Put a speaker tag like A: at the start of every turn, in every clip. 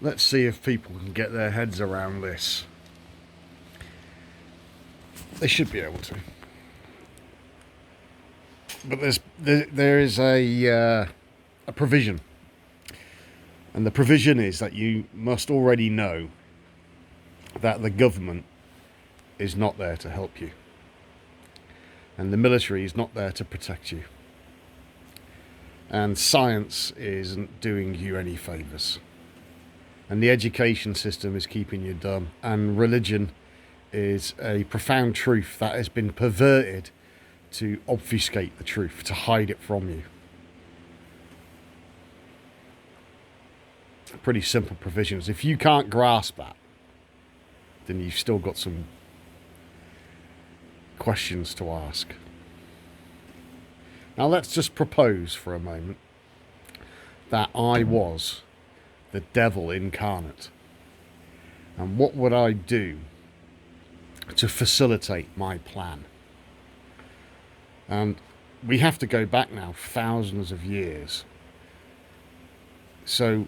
A: let's see if people can get their heads around this. They should be able to. But there is a provision. And the provision is that you must already know that the government is not there to help you. And the military is not there to protect you. And science isn't doing you any favours. And the education system is keeping you dumb. And religion is a profound truth that has been perverted to obfuscate the truth, to hide it from you. Pretty simple provisions. If you can't grasp that, then you've still got some questions to ask. Now let's just propose for a moment that I was the devil incarnate. And what would I do to facilitate my plan? And we have to go back now thousands of years. So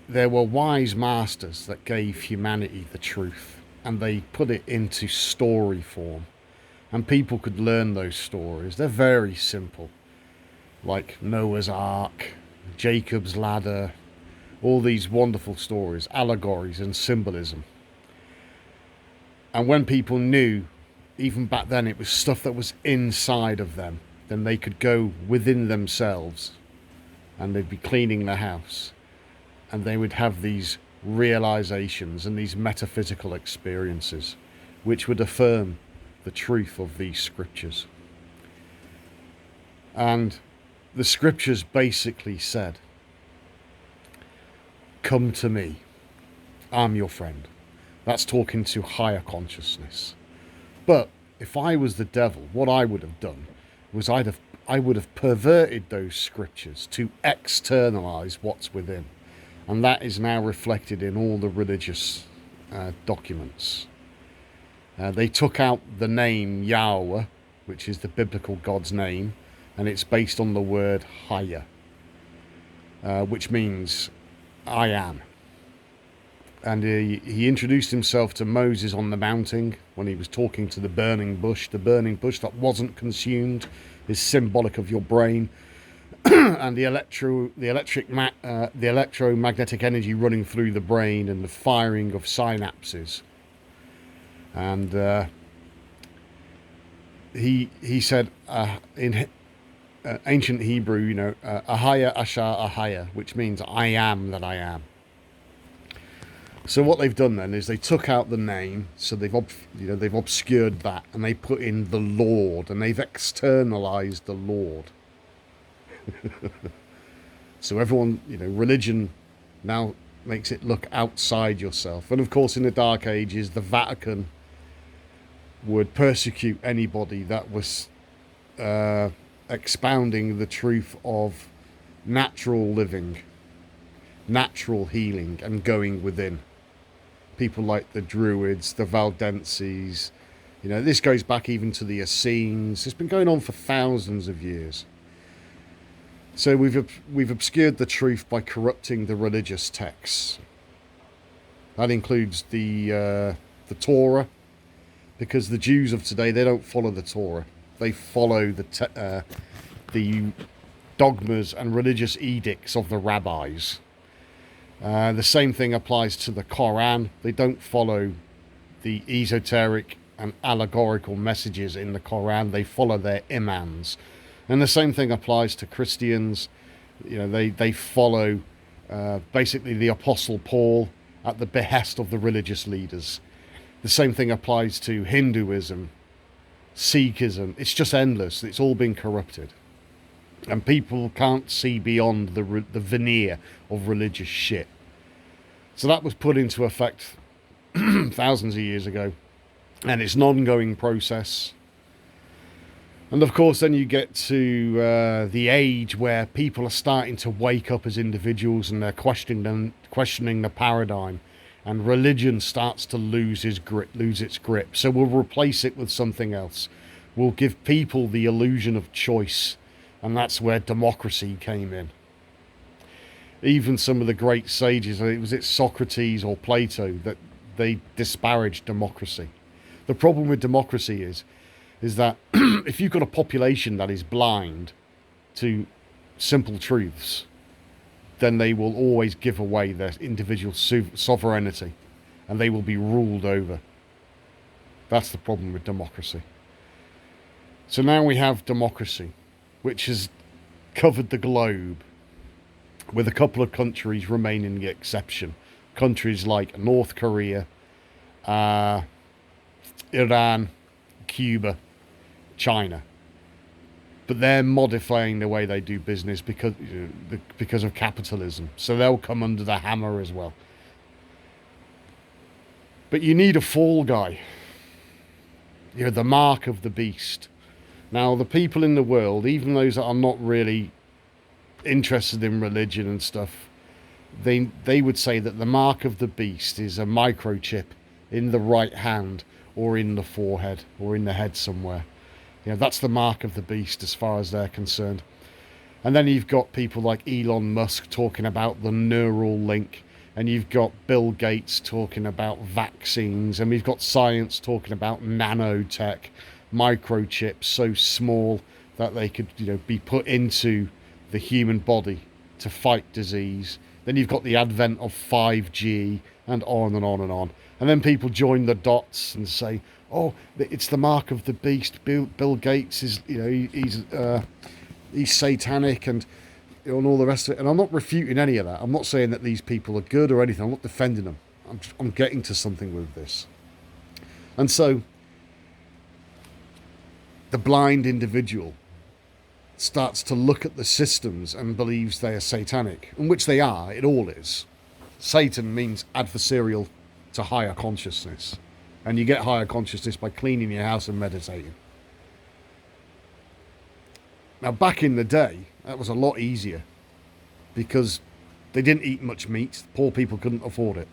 A: there were wise masters that gave humanity the truth, and they put it into story form, and people could learn those stories. They're very simple, like Noah's Ark, Jacob's Ladder, all these wonderful stories, allegories and symbolism. And when people knew, even back then, it was stuff that was inside of them, then they could go within themselves and they'd be cleaning the house, and they would have these realizations and these metaphysical experiences which would affirm the truth of these scriptures. And the scriptures basically said, come to me, I'm your friend. That's talking to higher consciousness. But if I was the devil, what I would have done was I would have perverted those scriptures to externalize what's within. And that is now reflected in all the religious documents. They took out the name Yahweh, which is the biblical God's name, and it's based on the word Haya, which means I am. And he introduced himself to Moses on the mountain when he was talking to the burning bush. The burning bush that wasn't consumed is symbolic of your brain. And the electromagnetic energy running through the brain and the firing of synapses. And he said in ancient Hebrew, Ahaya Asher Ahaya, which means I am that I am. So what they've done then is they took out the name, so they've obscured that, and they put in the Lord, and they've externalized the Lord. So everyone, religion now makes it look outside yourself. And of course, in the Dark Ages, the Vatican would persecute anybody that was expounding the truth of natural living, natural healing, and going within. People like the Druids, the Valdenses, this goes back even to the Essenes. It's been going on for thousands of years. So we've obscured the truth by corrupting the religious texts. That includes the Torah, because the Jews of today, they don't follow the Torah. They follow the dogmas and religious edicts of the rabbis. The same thing applies to the Quran. They don't follow the esoteric and allegorical messages in the Quran. They follow their imams. And the same thing applies to Christians. They follow basically the Apostle Paul at the behest of the religious leaders. The same thing applies to Hinduism, Sikhism. It's just endless. It's all been corrupted. And people can't see beyond the veneer of religious shit. So that was put into effect thousands of years ago. And it's an ongoing process. And of course, then you get to the age where people are starting to wake up as individuals, and they're questioning the paradigm. And religion starts to lose its grip. So we'll replace it with something else. We'll give people the illusion of choice. And that's where democracy came in. Even some of the great sages, was it Socrates or Plato, that they disparaged democracy. The problem with democracy is that if you've got a population that is blind to simple truths, then they will always give away their individual sovereignty, and they will be ruled over. That's the problem with democracy. So now we have democracy, which has covered the globe, with a couple of countries remaining the exception. Countries like North Korea, Iran, Cuba, China. But they're modifying the way they do business because of capitalism. So they'll come under the hammer as well. But you need a fall guy. You're the mark of the beast. Now, the people in the world, even those that are not really interested in religion and stuff, they would say that the mark of the beast is a microchip in the right hand or in the forehead or in the head somewhere. That's the mark of the beast as far as they're concerned. And then you've got people like Elon Musk talking about the neural link, and you've got Bill Gates talking about vaccines, and we've got science talking about nanotech, microchips so small that they could be put into the human body to fight disease. Then you've got the advent of 5G, and on and on and on. And then people join the dots and say, oh, it's the mark of the beast. Bill Gates is, he's satanic and all the rest of it. And I'm not refuting any of that. I'm not saying that these people are good or anything. I'm not defending them. I'm getting to something with this. And so the blind individual starts to look at the systems and believes they are satanic, and which they are. It all is. Satan means adversarial to higher consciousness, and you get higher consciousness by cleaning your house and meditating. Now, back in the day, that was a lot easier because they didn't eat much meat. Poor people couldn't afford it.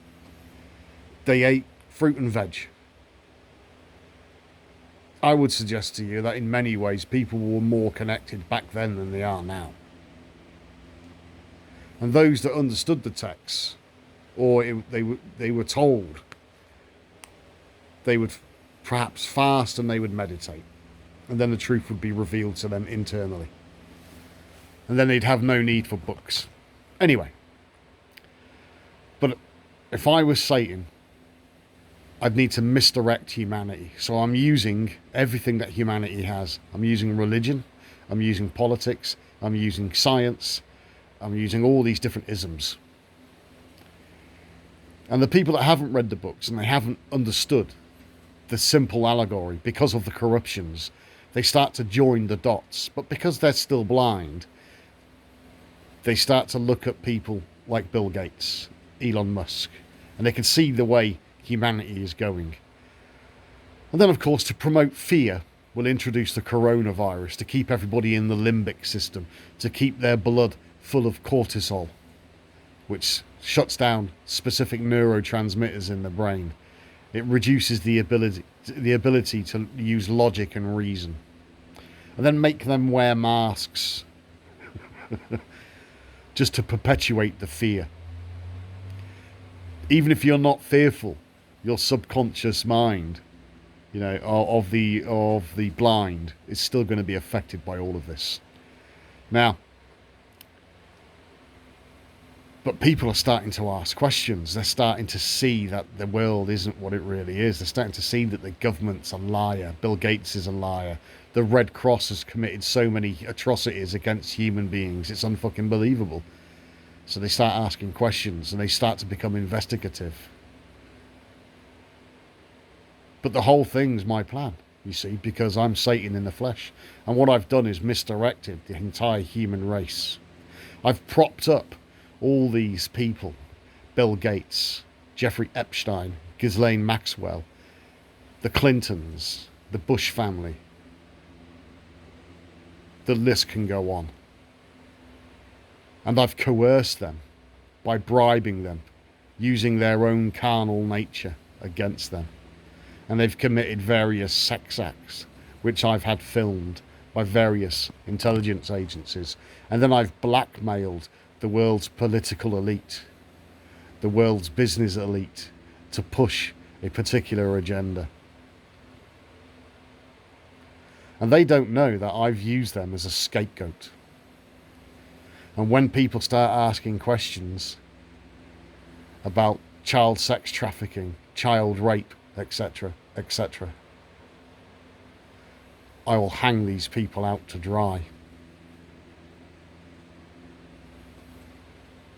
A: They ate fruit and veg. I would suggest to you that in many ways people were more connected back then than they are now. And those that understood the texts, or they were told, they would perhaps fast and they would meditate. And then the truth would be revealed to them internally. And then they'd have no need for books. Anyway. But if I was Satan, I'd need to misdirect humanity. So I'm using everything that humanity has. I'm using religion. I'm using politics. I'm using science. I'm using all these different isms. And the people that haven't read the books and they haven't understood the simple allegory because of the corruptions, they start to join the dots. But because they're still blind, they start to look at people like Bill Gates, Elon Musk, and they can see the way humanity is going. And then, of course, to promote fear, we'll introduce the coronavirus to keep everybody in the limbic system, to keep their blood full of cortisol, which shuts down specific neurotransmitters in the brain. It reduces the ability to use logic and reason. And then make them wear masks just to perpetuate the fear. Even if you're not fearful, your subconscious mind, of the blind is still going to be affected by all of this. Now, but people are starting to ask questions. They're starting to see that the world isn't what it really is. They're starting to see that the government's a liar. Bill Gates is a liar. The Red Cross has committed so many atrocities against human beings. It's unfucking believable. So they start asking questions and they start to become investigative. But the whole thing's my plan, you see, because I'm Satan in the flesh. And what I've done is misdirected the entire human race. I've propped up all these people, Bill Gates, Jeffrey Epstein, Ghislaine Maxwell, the Clintons, the Bush family. The list can go on. And I've coerced them by bribing them, using their own carnal nature against them. And they've committed various sex acts, which I've had filmed by various intelligence agencies. And then I've blackmailed the world's political elite, the world's business elite, to push a particular agenda. And they don't know that I've used them as a scapegoat. And when people start asking questions about child sex trafficking, child rape, etc., etc., I will hang these people out to dry.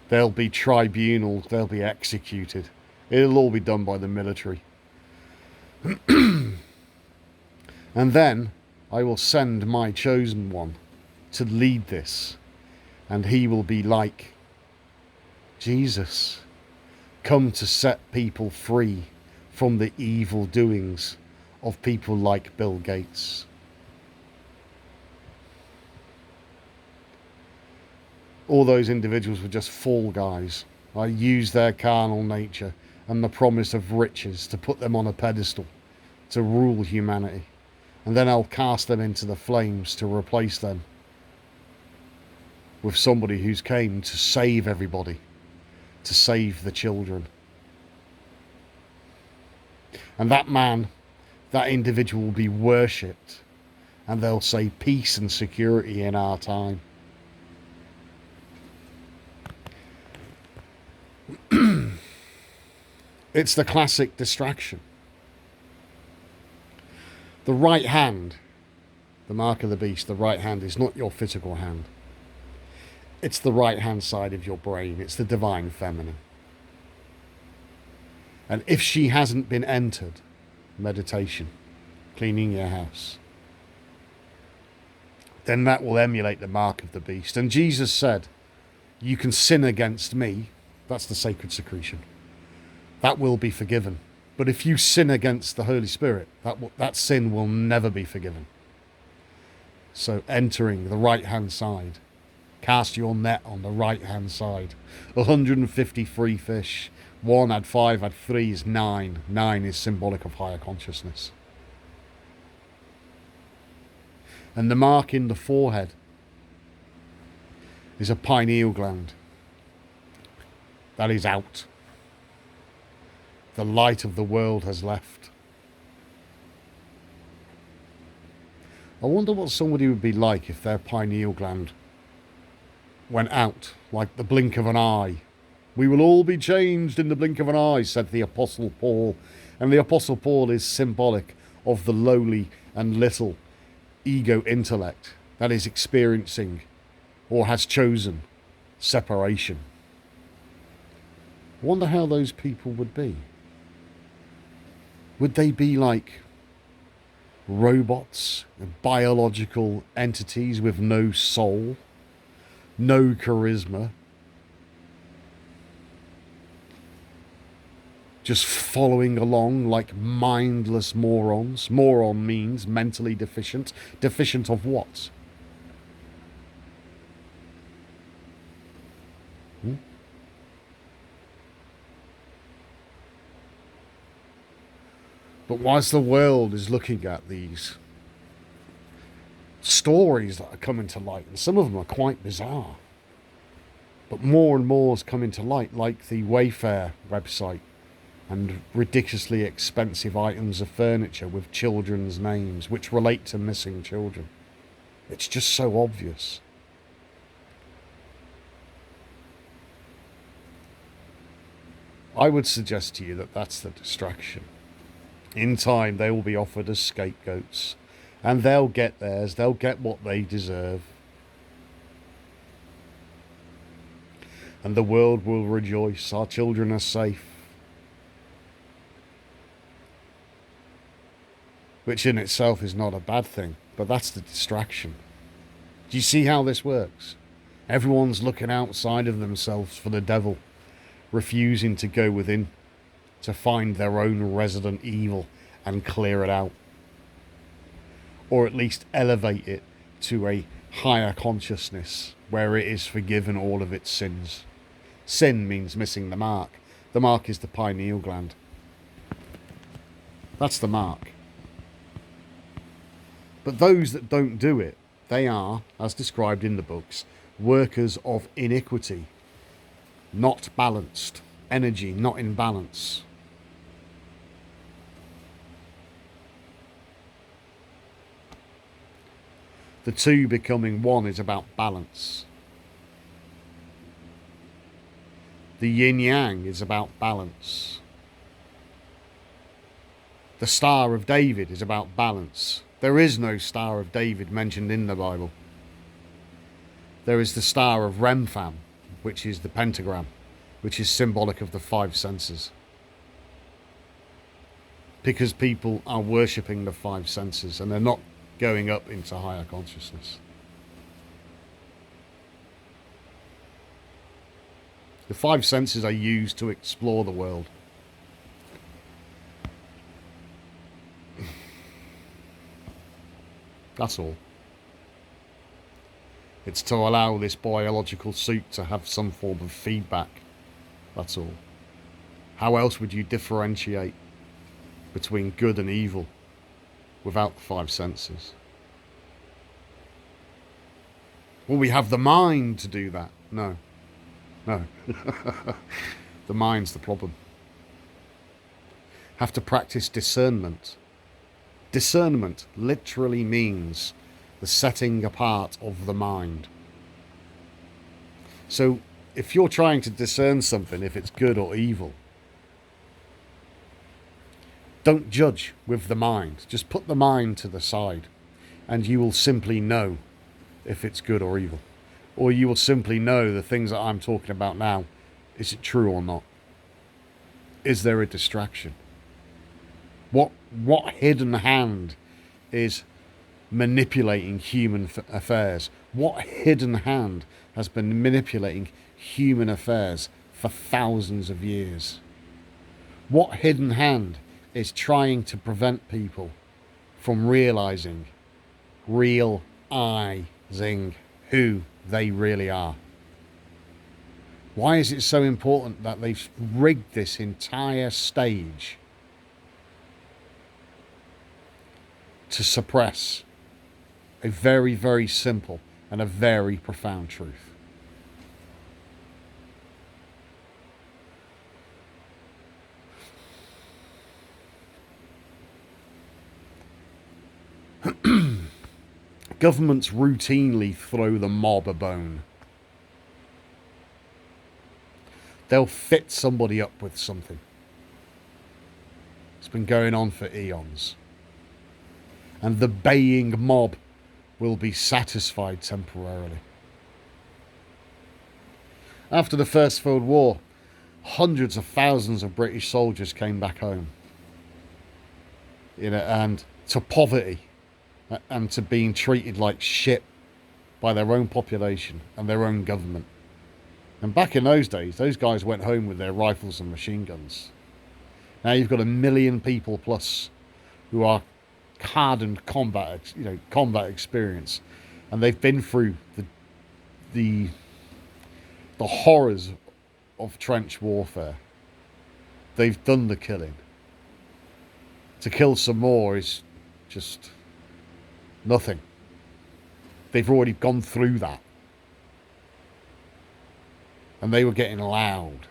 A: There'll be tribunals, they'll be executed. It'll all be done by the military. And then I will send my chosen one to lead this. And he will be like Jesus, come to set people free from the evil doings of people like Bill Gates. All those individuals were just fall guys. I used their carnal nature and the promise of riches to put them on a pedestal, to rule humanity. And then I'll cast them into the flames to replace them with somebody who's came to save everybody, to save the children. And that man, that individual will be worshipped, and they'll say peace and security in our time. It's the classic distraction. The right hand, the mark of the beast, the right hand is not your physical hand. It's the right hand side of your brain. It's the divine feminine. And if she hasn't been entered, meditation, cleaning your house, then that will emulate the mark of the beast. And Jesus said, you can sin against me. That's the sacred secretion. That will be forgiven. But if you sin against the Holy Spirit, that sin will never be forgiven. So entering the right-hand side, cast your net on the right-hand side. 153 fish. 1 had 5, had 3 is 9. 9 is symbolic of higher consciousness. And the mark in the forehead is a pineal gland. That is out. The light of the world has left. I wonder what somebody would be like if their pineal gland went out like the blink of an eye. We will all be changed in the blink of an eye, said the Apostle Paul. And the Apostle Paul is symbolic of the lowly and little ego intellect that is experiencing or has chosen separation. I wonder how those people would be. Would they be like robots, biological entities with no soul, no charisma, just following along like mindless morons? Moron means mentally deficient. Deficient of what? But whilst the world is looking at these stories that are coming to light, and some of them are quite bizarre, but more and more is coming to light, like the Wayfair website and ridiculously expensive items of furniture with children's names which relate to missing children. It's just so obvious. I would suggest to you that that's the distraction. In time, they will be offered as scapegoats, and they'll get theirs. They'll get what they deserve. And the world will rejoice. Our children are safe. Which in itself is not a bad thing, but that's the distraction. Do you see how this works? Everyone's looking outside of themselves for the devil, refusing to go within, to find their own resident evil and clear it out. Or at least elevate it to a higher consciousness where it is forgiven all of its sins. Sin means missing the mark. The mark is the pineal gland. That's the mark. But those that don't do it, they are, as described in the books, workers of iniquity, not balanced. Energy not in balance. The two becoming one is about balance. The yin-yang is about balance. The Star of David is about balance. There is no Star of David mentioned in the Bible. There is the Star of Remphan, which is the pentagram, which is symbolic of the five senses. Because people are worshipping the five senses and they're not going up into higher consciousness. The five senses are used to explore the world. That's all. It's to allow this biological suit to have some form of feedback. That's all. How else would you differentiate between good and evil without the five senses? Well, we have the mind to do that. No. No. The mind's the problem. Have to practice discernment. Discernment literally means the setting apart of the mind. So if you're trying to discern something, if it's good or evil, don't judge with the mind. Just put the mind to the side and you will simply know if it's good or evil. Or you will simply know the things that I'm talking about now. Is it true or not? Is there a distraction? What hidden hand is manipulating human affairs? What hidden hand has been manipulating human affairs for thousands of years? What hidden hand is trying to prevent people from realizing who they really are? Why is it so important that they've rigged this entire stage to suppress a very, very simple and a very profound truth? Governments routinely throw the mob a bone. They'll fit somebody up with something. It's been going on for eons. And the baying mob will be satisfied temporarily. After the First World War, hundreds of thousands of British soldiers came back home. And to poverty and to being treated like shit by their own population and their own government. And back in those days, those guys went home with their rifles and machine guns. Now you've got 1 million people plus who are hardened combat experience, and they've been through the horrors of trench warfare. They've done the killing. To kill some more is just nothing. They've already gone through that. And they were getting loud.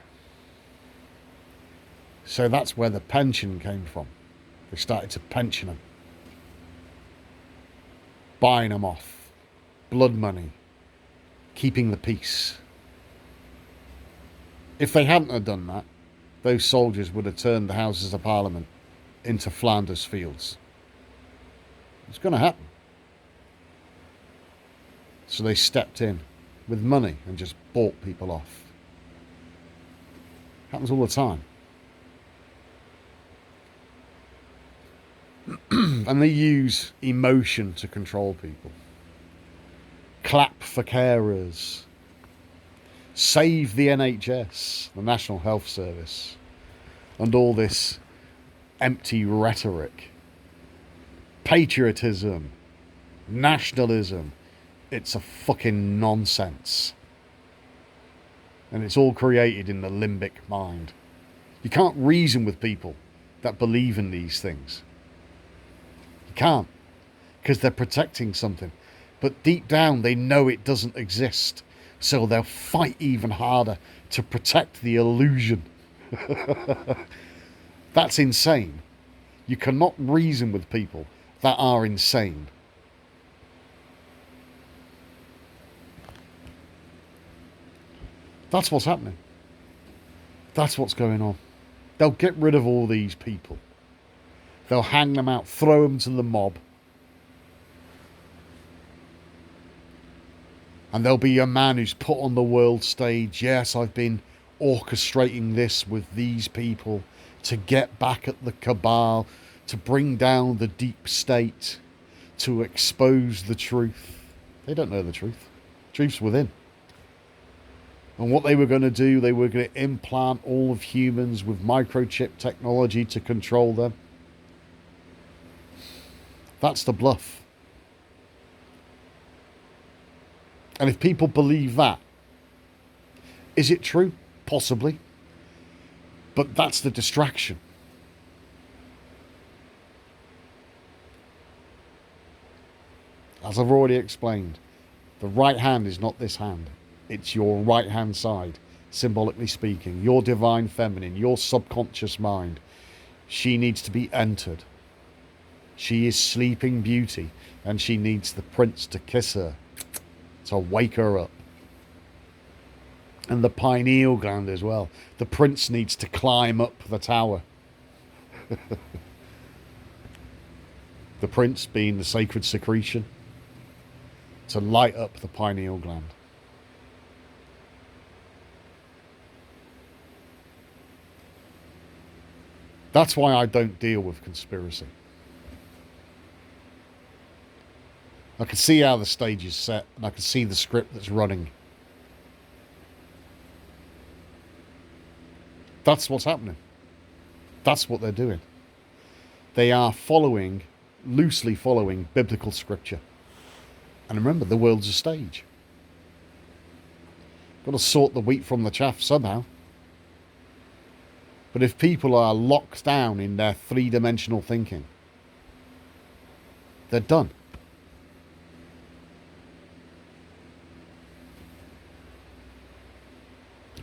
A: So that's where the pension came from. They started to pension them. Buying them off. Blood money. Keeping the peace. If they hadn't have done that, those soldiers would have turned the Houses of Parliament into Flanders fields. It's going to happen. So they stepped in with money and just bought people off. Happens all the time. And they use emotion to control people. Clap for carers. Save the NHS, the National Health Service. And all this empty rhetoric. Patriotism. Nationalism. It's a fucking nonsense. And it's all created in the limbic mind. You can't reason with people that believe in these things. You can't. Because they're protecting something. But deep down, they know it doesn't exist. So they'll fight even harder to protect the illusion. That's insane. You cannot reason with people that are insane. That's what's happening. That's what's going on. They'll get rid of all these people. They'll hang them out, throw them to the mob. And there'll be a man who's put on the world stage. Yes, I've been orchestrating this with these people to get back at the cabal, to bring down the deep state, to expose the truth. They don't know the truth. Truth's within. And what they were going to do, they were going to implant all of humans with microchip technology to control them. That's the bluff. And if people believe that, is it true? Possibly. But that's the distraction. As I've already explained, the right hand is not this hand. It's your right hand side, symbolically speaking. Your divine feminine, your subconscious mind. She needs to be entered. She is sleeping beauty, and she needs the prince to kiss her, to wake her up. And the pineal gland as well. The prince needs to climb up the tower. The prince being the sacred secretion to light up the pineal gland. That's why I don't deal with conspiracy. I can see how the stage is set, and I can see the script that's running. That's what's happening. That's what they're doing. They are loosely following biblical scripture. And remember, the world's a stage. Got to sort the wheat from the chaff somehow. But if people are locked down in their three-dimensional thinking, they're done.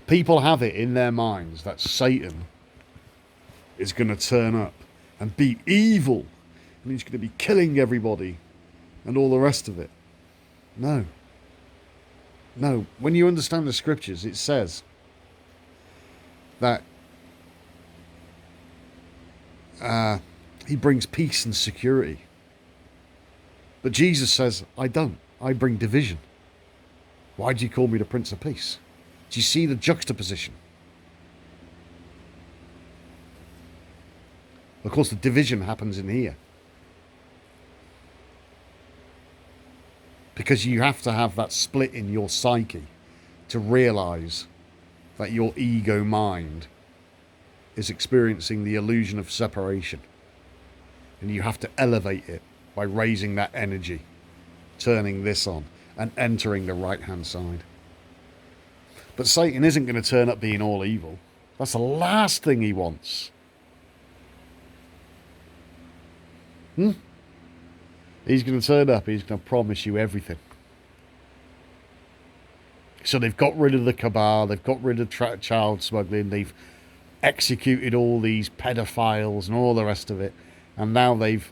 A: People have it in their minds that Satan is going to turn up and be evil, and he's going to be killing everybody and all the rest of it. No. No. When you understand the scriptures, it says that he brings peace and security. But Jesus says, I don't. I bring division. Why do you call me the Prince of Peace? Do you see the juxtaposition? Of course, the division happens in here. Because you have to have that split in your psyche to realize that your ego mind is experiencing the illusion of separation. And you have to elevate it by raising that energy, turning this on, and entering the right-hand side. But Satan isn't going to turn up being all evil. That's the last thing he wants. He's going to turn up. He's going to promise you everything. So they've got rid of the cabal. They've got rid of child smuggling. They've executed all these pedophiles and all the rest of it. And now they've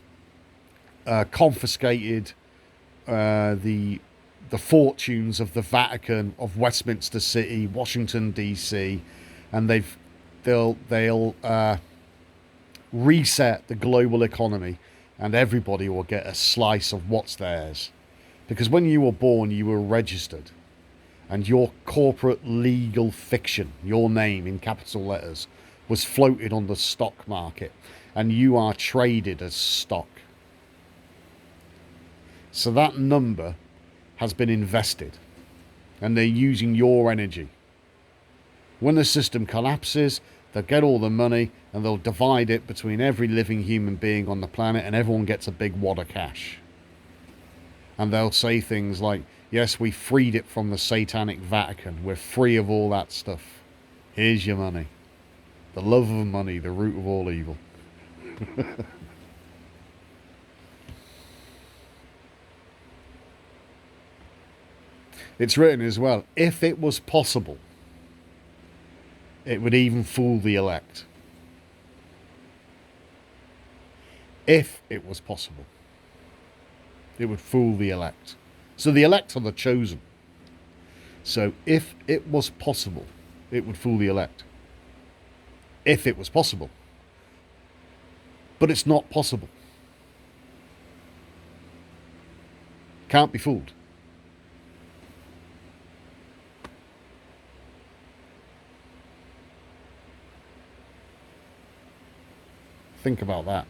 A: confiscated the fortunes of the Vatican, of Westminster City, Washington DC, and they'll reset the global economy, and everybody will get a slice of what's theirs. Because when you were born, you were registered, and your corporate legal fiction, your name in capital letters, was floated on the stock market, and you are traded as stock. So that number has been invested, and they're using your energy. When the system collapses, they'll get all the money and they'll divide it between every living human being on the planet, and everyone gets a big wad of cash. And they'll say things like, yes, we freed it from the satanic Vatican. We're free of all that stuff. Here's your money. The love of money, the root of all evil. It's written as well, if it was possible, it would even fool the elect. If it was possible, it would fool the elect. So the elect are the chosen. So if it was possible, it would fool the elect. If it was possible. But it's not possible. Can't be fooled. Think about that.